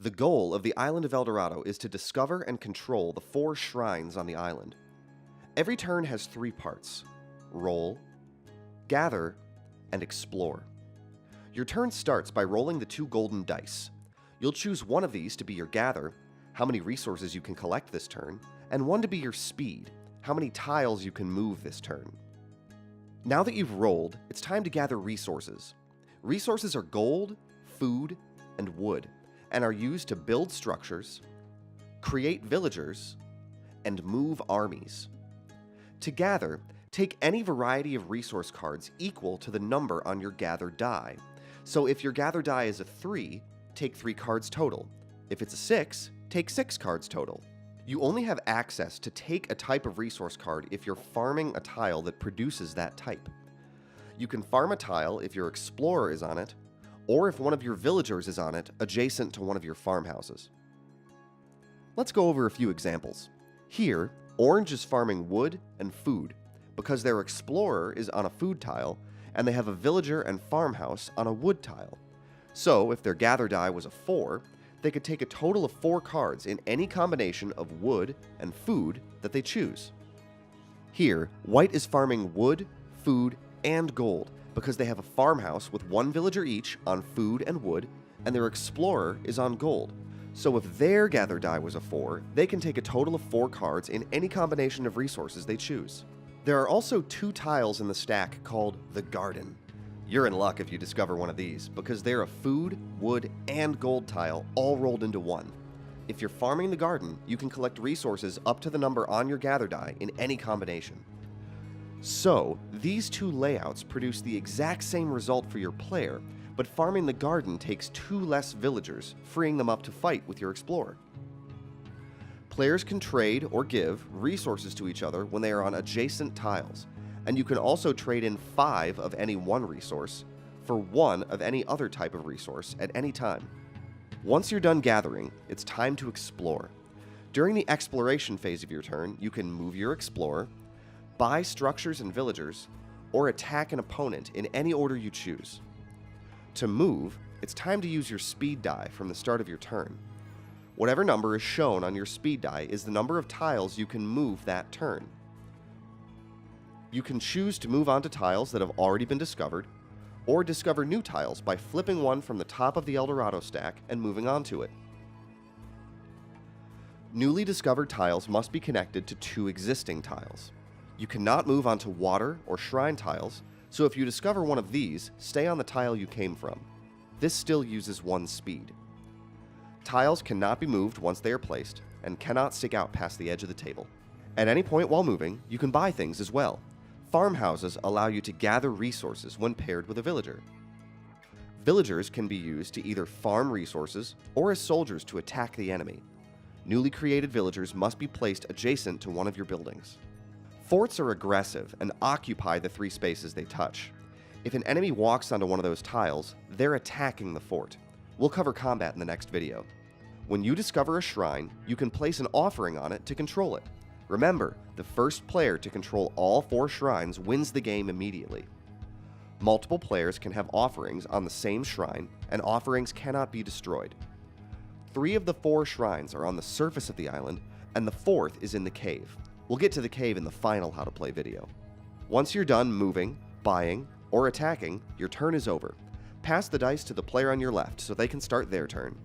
The goal of the island of El Dorado is to discover and control the 4 shrines on the island. Every turn has 3 parts: roll, gather, and explore. Your turn starts by rolling the 2 golden dice. You'll choose one of these to be your gather, how many resources you can collect this turn, and one to be your speed, how many tiles you can move this turn. Now that you've rolled, it's time to gather resources. Resources are gold, food, and wood, and are used to build structures, create villagers, and move armies. To gather, take any variety of resource cards equal to the number on your gather die. So if your gather die is a 3, take 3 cards total. If it's a 6, take 6 cards total. You only have access to take a type of resource card if you're farming a tile that produces that type. You can farm a tile if your explorer is on it, or if one of your villagers is on it adjacent to one of your farmhouses. Let's go over a few examples. Here, Orange is farming wood and food because their explorer is on a food tile and they have a villager and farmhouse on a wood tile. So if their gather die was a 4, they could take a total of 4 cards in any combination of wood and food that they choose. Here, White is farming wood, food, and gold because they have a farmhouse with 1 villager each on food and wood, and their explorer is on gold. So if their gather die was a 4, they can take a total of 4 cards in any combination of resources they choose. There are also 2 tiles in the stack called the Garden. You're in luck if you discover one of these, because they're a food, wood, and gold tile all rolled into one. If you're farming the garden, you can collect resources up to the number on your gather die in any combination. So, these 2 layouts produce the exact same result for your player, but farming the garden takes 2 less villagers, freeing them up to fight with your explorer. Players can trade or give resources to each other when they are on adjacent tiles, and you can also trade in 5 of any one resource for 1 of any other type of resource at any time. Once you're done gathering, it's time to explore. During the exploration phase of your turn, you can move your explorer, buy structures and villagers, or attack an opponent in any order you choose. To move, it's time to use your speed die from the start of your turn. Whatever number is shown on your speed die is the number of tiles you can move that turn. You can choose to move onto tiles that have already been discovered, or discover new tiles by flipping one from the top of the El Dorado stack and moving onto it. Newly discovered tiles must be connected to 2 existing tiles. You cannot move onto water or shrine tiles, so if you discover one of these, stay on the tile you came from. This still uses 1 speed. Tiles cannot be moved once they are placed, and cannot stick out past the edge of the table. At any point while moving, you can buy things as well. Farmhouses allow you to gather resources when paired with a villager. Villagers can be used to either farm resources or as soldiers to attack the enemy. Newly created villagers must be placed adjacent to one of your buildings. Forts are aggressive and occupy the 3 spaces they touch. If an enemy walks onto one of those tiles, they're attacking the fort. We'll cover combat in the next video. When you discover a shrine, you can place an offering on it to control it. Remember, the first player to control all 4 shrines wins the game immediately. Multiple players can have offerings on the same shrine, and offerings cannot be destroyed. 3 of the 4 shrines are on the surface of the island, and the 4th is in the cave. We'll get to the cave in the final How to Play video. Once you're done moving, buying, or attacking, your turn is over. Pass the dice to the player on your left so they can start their turn.